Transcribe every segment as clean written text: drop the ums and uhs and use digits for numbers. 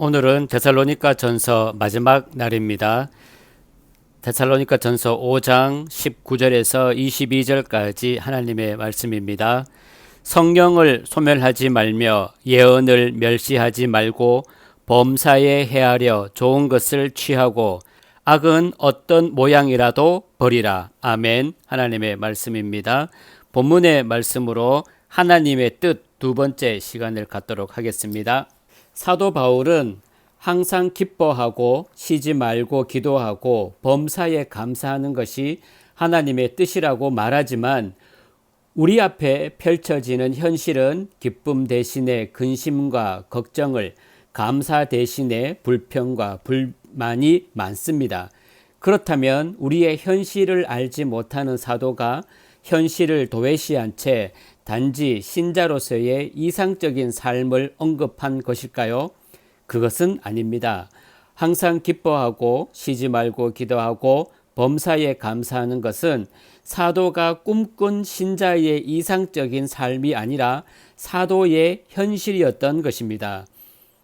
오늘은 데살로니가 전서 마지막 날입니다. 데살로니가 전서 5장 19절에서 22절까지 하나님의 말씀입니다. 성령을 소멸하지 말며 예언을 멸시하지 말고 범사에 헤아려 좋은 것을 취하고 악은 어떤 모양이라도 버리라. 아멘. 하나님의 말씀입니다. 본문의 말씀으로 하나님의 뜻 두 번째 시간을 갖도록 하겠습니다. 사도 바울은 항상 기뻐하고 쉬지 말고 기도하고 범사에 감사하는 것이 하나님의 뜻이라고 말하지만 우리 앞에 펼쳐지는 현실은 기쁨 대신에 근심과 걱정을, 감사 대신에 불평과 불만이 많습니다. 그렇다면 우리의 현실을 알지 못하는 사도가 현실을 도외시한 채 단지 신자로서의 이상적인 삶을 언급한 것일까요? 그것은 아닙니다. 항상 기뻐하고 쉬지 말고 기도하고 범사에 감사하는 것은 사도가 꿈꾼 신자의 이상적인 삶이 아니라 사도의 현실이었던 것입니다.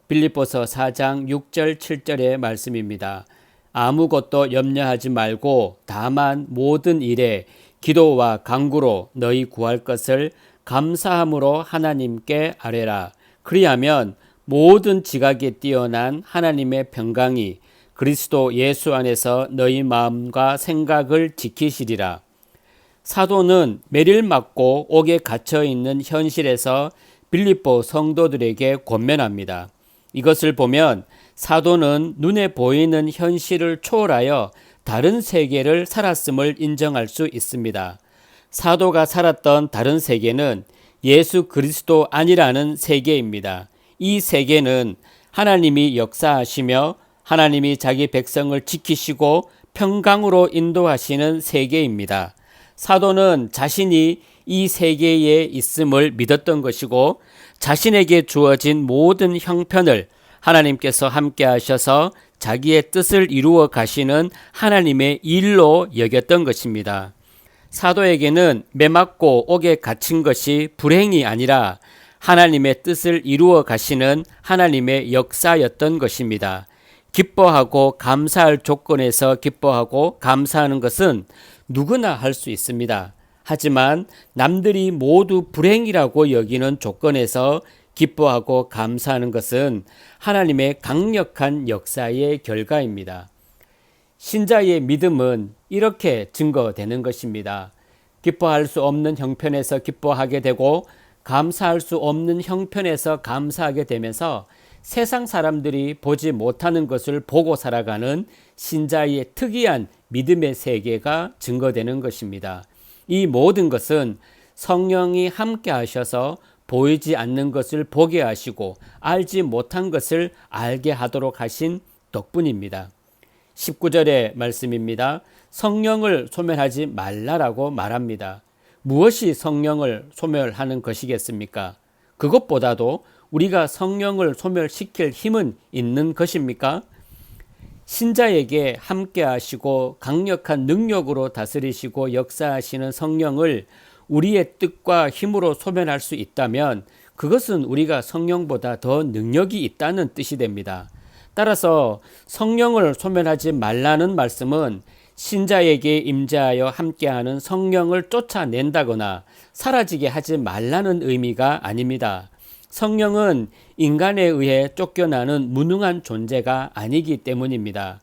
빌립보서 4장 6절 7절의 말씀입니다. 아무것도 염려하지 말고 다만 모든 일에 기도와 간구로 너희 구할 것을 감사함으로 하나님께 아뢰라. 그리하면 모든 지각에 뛰어난 하나님의 평강이 그리스도 예수 안에서 너희 마음과 생각을 지키시리라. 사도는 매를 맞고 옥에 갇혀 있는 현실에서 빌립보 성도들에게 권면합니다. 이것을 보면 사도는 눈에 보이는 현실을 초월하여 다른 세계를 살았음을 인정할 수 있습니다. 사도가 살았던 다른 세계는 예수 그리스도 안이라는 세계입니다. 이 세계는 하나님이 역사하시며 하나님이 자기 백성을 지키시고 평강으로 인도하시는 세계입니다. 사도는 자신이 이 세계에 있음을 믿었던 것이고 자신에게 주어진 모든 형편을 하나님께서 함께 하셔서 자기의 뜻을 이루어 가시는 하나님의 일로 여겼던 것입니다. 사도에게는 매맞고 옥에 갇힌 것이 불행이 아니라 하나님의 뜻을 이루어 가시는 하나님의 역사였던 것입니다. 기뻐하고 감사할 조건에서 기뻐하고 감사하는 것은 누구나 할 수 있습니다. 하지만 남들이 모두 불행이라고 여기는 조건에서 기뻐하고 감사하는 것은 하나님의 강력한 역사의 결과입니다. 신자의 믿음은 이렇게 증거되는 것입니다. 기뻐할 수 없는 형편에서 기뻐하게 되고 감사할 수 없는 형편에서 감사하게 되면서 세상 사람들이 보지 못하는 것을 보고 살아가는 신자의 특이한 믿음의 세계가 증거되는 것입니다. 이 모든 것은 성령이 함께 하셔서 보이지 않는 것을 보게 하시고 알지 못한 것을 알게 하도록 하신 덕분입니다. 19절의 말씀입니다. 성령을 소멸하지 말라라고 말합니다. 무엇이 성령을 소멸하는 것이겠습니까? 그것보다도 우리가 성령을 소멸시킬 힘은 있는 것입니까? 신자에게 함께 하시고 강력한 능력으로 다스리시고 역사하시는 성령을 우리의 뜻과 힘으로 소멸할 수 있다면 그것은 우리가 성령보다 더 능력이 있다는 뜻이 됩니다. 따라서 성령을 소멸하지 말라는 말씀은 신자에게 임재하여 함께하는 성령을 쫓아낸다거나 사라지게 하지 말라는 의미가 아닙니다. 성령은 인간에 의해 쫓겨나는 무능한 존재가 아니기 때문입니다.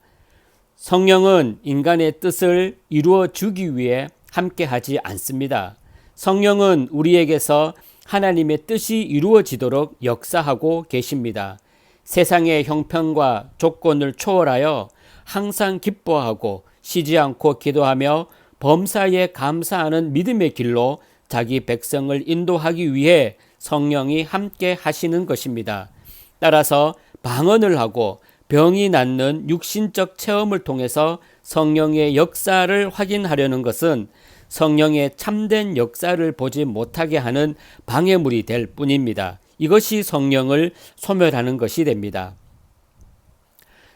성령은 인간의 뜻을 이루어 주기 위해 함께하지 않습니다. 성령은 우리에게서 하나님의 뜻이 이루어지도록 역사하고 계십니다. 세상의 형편과 조건을 초월하여 항상 기뻐하고 쉬지 않고 기도하며 범사에 감사하는 믿음의 길로 자기 백성을 인도하기 위해 성령이 함께 하시는 것입니다. 따라서 방언을 하고 병이 낫는 육신적 체험을 통해서 성령의 역사를 확인하려는 것은 성령의 참된 역사를 보지 못하게 하는 방해물이 될 뿐입니다. 이것이 성령을 소멸하는 것이 됩니다.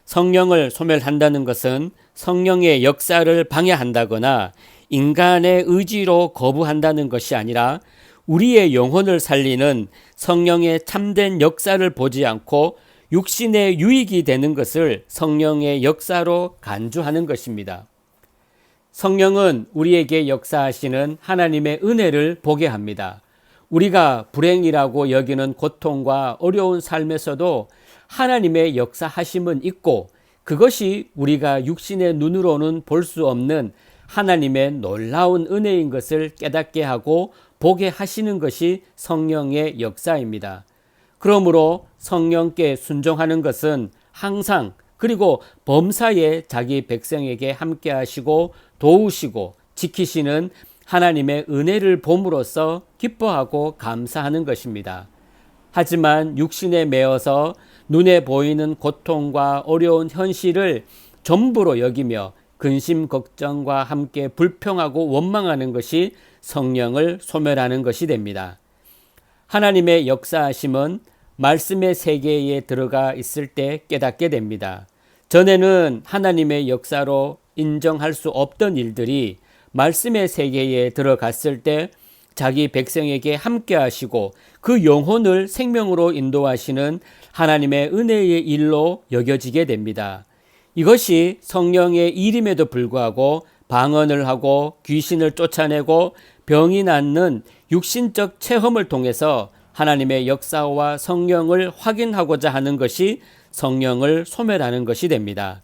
성령을 소멸한다는 것은 성령의 역사를 방해한다거나 인간의 의지로 거부한다는 것이 아니라 우리의 영혼을 살리는 성령의 참된 역사를 보지 않고 육신의 유익이 되는 것을 성령의 역사로 간주하는 것입니다. 성령은 우리에게 역사하시는 하나님의 은혜를 보게 합니다. 우리가 불행이라고 여기는 고통과 어려운 삶에서도 하나님의 역사하심은 있고, 그것이 우리가 육신의 눈으로는 볼 수 없는 하나님의 놀라운 은혜인 것을 깨닫게 하고 보게 하시는 것이 성령의 역사입니다. 그러므로 성령께 순종하는 것은 항상, 그리고 범사에 자기 백성에게 함께 하시고 도우시고 지키시는 하나님의 은혜를 봄으로써 기뻐하고 감사하는 것입니다. 하지만 육신에 매어서 눈에 보이는 고통과 어려운 현실을 전부로 여기며 근심 걱정과 함께 불평하고 원망하는 것이 성령을 소멸하는 것이 됩니다. 하나님의 역사하심은 말씀의 세계에 들어가 있을 때 깨닫게 됩니다. 전에는 하나님의 역사로 인정할 수 없던 일들이 말씀의 세계에 들어갔을 때 자기 백성에게 함께 하시고 그 영혼을 생명으로 인도하시는 하나님의 은혜의 일로 여겨지게 됩니다. 이것이 성령의 일임에도 불구하고 방언을 하고 귀신을 쫓아내고 병이 낫는 육신적 체험을 통해서 하나님의 역사와 성령을 확인하고자 하는 것이 성령을 소멸하는 것이 됩니다.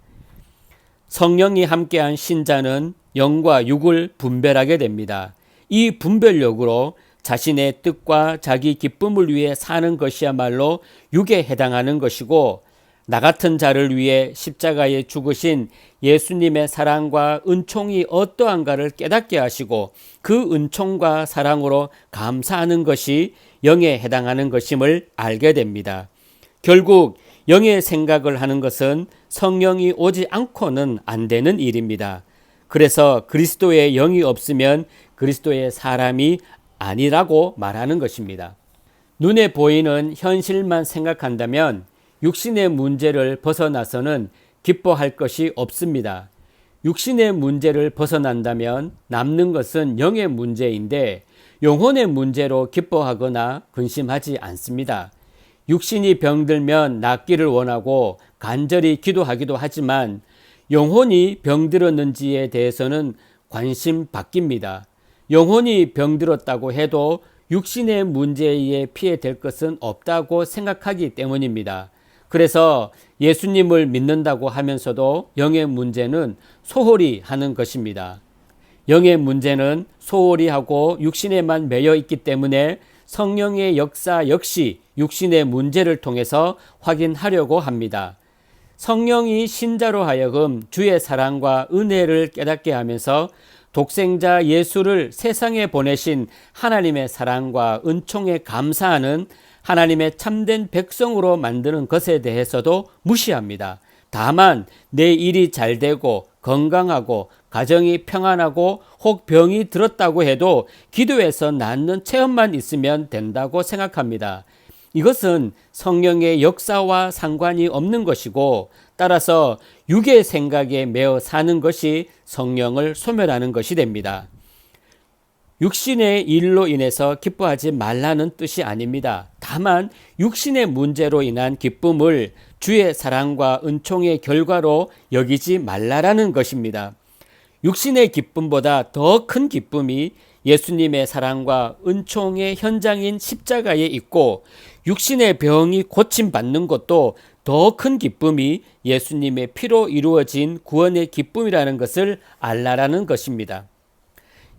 성령이 함께한 신자는 영과 육을 분별하게 됩니다. 이 분별력으로 자신의 뜻과 자기 기쁨을 위해 사는 것이야말로 육에 해당하는 것이고, 나 같은 자를 위해 십자가에 죽으신 예수님의 사랑과 은총이 어떠한가를 깨닫게 하시고 그 은총과 사랑으로 감사하는 것이 영에 해당하는 것임을 알게 됩니다. 결국 영의 생각을 하는 것은 성령이 오지 않고는 안 되는 일입니다. 그래서 그리스도의 영이 없으면 그리스도의 사람이 아니라고 말하는 것입니다. 눈에 보이는 현실만 생각한다면 육신의 문제를 벗어나서는 기뻐할 것이 없습니다. 육신의 문제를 벗어난다면 남는 것은 영의 문제인데 영혼의 문제로 기뻐하거나 근심하지 않습니다. 육신이 병들면 낫기를 원하고 간절히 기도하기도 하지만 영혼이 병들었는지에 대해서는 관심 바뀝니다. 영혼이 병들었다고 해도 육신의 문제에 피해될 것은 없다고 생각하기 때문입니다. 그래서 예수님을 믿는다고 하면서도 영의 문제는 소홀히 하는 것입니다. 영의 문제는 소홀히 하고 육신에만 매여 있기 때문에 성령의 역사 역시 육신의 문제를 통해서 확인하려고 합니다. 성령이 신자로 하여금 주의 사랑과 은혜를 깨닫게 하면서 독생자 예수를 세상에 보내신 하나님의 사랑과 은총에 감사하는 하나님의 참된 백성으로 만드는 것에 대해서도 무시합니다. 다만 내 일이 잘 되고 건강하고 가정이 평안하고 혹 병이 들었다고 해도 기도해서 낫는 체험만 있으면 된다고 생각합니다. 이것은 성령의 역사와 상관이 없는 것이고, 따라서 육의 생각에 매어 사는 것이 성령을 소멸하는 것이 됩니다. 육신의 일로 인해서 기뻐하지 말라는 뜻이 아닙니다. 다만 육신의 문제로 인한 기쁨을 주의 사랑과 은총의 결과로 여기지 말라라는 것입니다. 육신의 기쁨보다 더 큰 기쁨이 예수님의 사랑과 은총의 현장인 십자가에 있고, 육신의 병이 고침받는 것도 더 큰 기쁨이 예수님의 피로 이루어진 구원의 기쁨이라는 것을 알라라는 것입니다.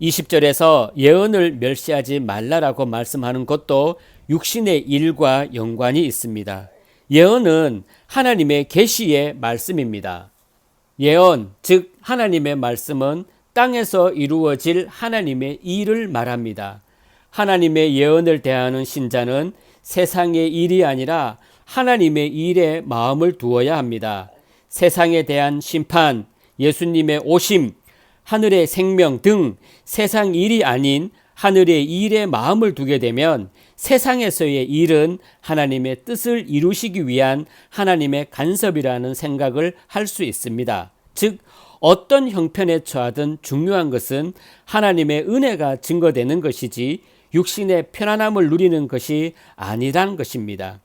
20절에서 예언을 멸시하지 말라라고 말씀하는 것도 육신의 일과 연관이 있습니다. 예언은 하나님의 계시의 말씀입니다. 예언, 즉 하나님의 말씀은 땅에서 이루어질 하나님의 일을 말합니다. 하나님의 예언을 대하는 신자는 세상의 일이 아니라 하나님의 일에 마음을 두어야 합니다. 세상에 대한 심판, 예수님의 오심, 하늘의 생명 등 세상 일이 아닌 하늘의 일에 마음을 두게 되면 세상에서의 일은 하나님의 뜻을 이루시기 위한 하나님의 간섭이라는 생각을 할 수 있습니다. 즉 어떤 형편에 처하든 중요한 것은 하나님의 은혜가 증거되는 것이지 육신의 편안함을 누리는 것이 아니란 것입니다.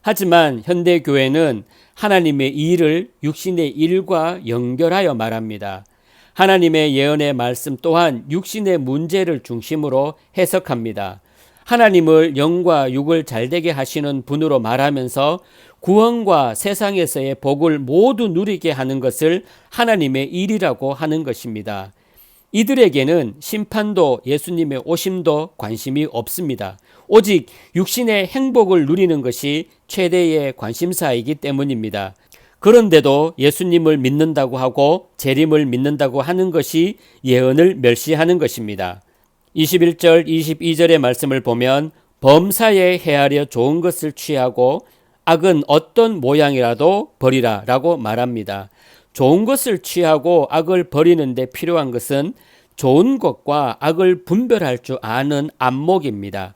하지만 현대 교회는 하나님의 일을 육신의 일과 연결하여 말합니다. 하나님의 예언의 말씀 또한 육신의 문제를 중심으로 해석합니다. 하나님을 영과 육을 잘되게 하시는 분으로 말하면서 구원과 세상에서의 복을 모두 누리게 하는 것을 하나님의 일이라고 하는 것입니다. 이들에게는 심판도 예수님의 오심도 관심이 없습니다. 오직 육신의 행복을 누리는 것이 최대의 관심사이기 때문입니다. 그런데도 예수님을 믿는다고 하고 재림을 믿는다고 하는 것이 예언을 멸시하는 것입니다. 21절 22절의 말씀을 보면 범사에 헤아려 좋은 것을 취하고 악은 어떤 모양이라도 버리라 라고 말합니다. 좋은 것을 취하고 악을 버리는 데 필요한 것은 좋은 것과 악을 분별할 줄 아는 안목입니다.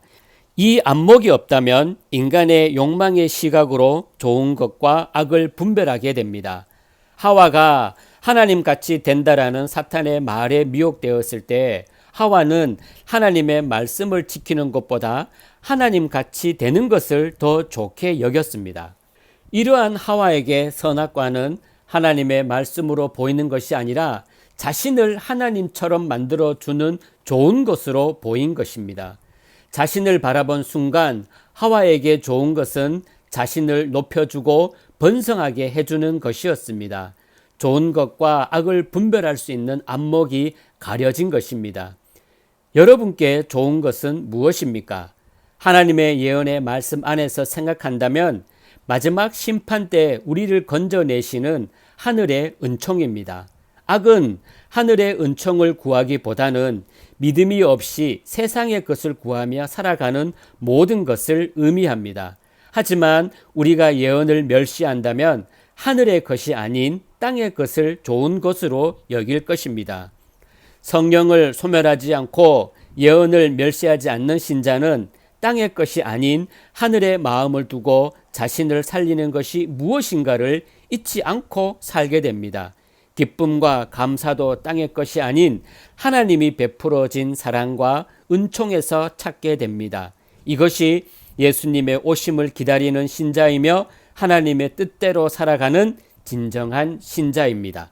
이 안목이 없다면 인간의 욕망의 시각으로 좋은 것과 악을 분별하게 됩니다. 하와가 하나님같이 된다라는 사탄의 말에 미혹되었을 때 하와는 하나님의 말씀을 지키는 것보다 하나님같이 되는 것을 더 좋게 여겼습니다. 이러한 하와에게 선악과는 하나님의 말씀으로 보이는 것이 아니라 자신을 하나님처럼 만들어주는 좋은 것으로 보인 것입니다. 자신을 바라본 순간 하와에게 좋은 것은 자신을 높여주고 번성하게 해주는 것이었습니다. 좋은 것과 악을 분별할 수 있는 안목이 가려진 것입니다. 여러분께 좋은 것은 무엇입니까? 하나님의 예언의 말씀 안에서 생각한다면 마지막 심판 때 우리를 건져내시는 하늘의 은총입니다. 악은 하늘의 은총을 구하기보다는 믿음이 없이 세상의 것을 구하며 살아가는 모든 것을 의미합니다. 하지만 우리가 예언을 멸시한다면 하늘의 것이 아닌 땅의 것을 좋은 것으로 여길 것입니다. 성령을 소멸하지 않고 예언을 멸시하지 않는 신자는 땅의 것이 아닌 하늘의 마음을 두고 자신을 살리는 것이 무엇인가를 잊지 않고 살게 됩니다. 기쁨과 감사도 땅의 것이 아닌 하나님이 베풀어진 사랑과 은총에서 찾게 됩니다. 이것이 예수님의 오심을 기다리는 신자이며 하나님의 뜻대로 살아가는 진정한 신자입니다.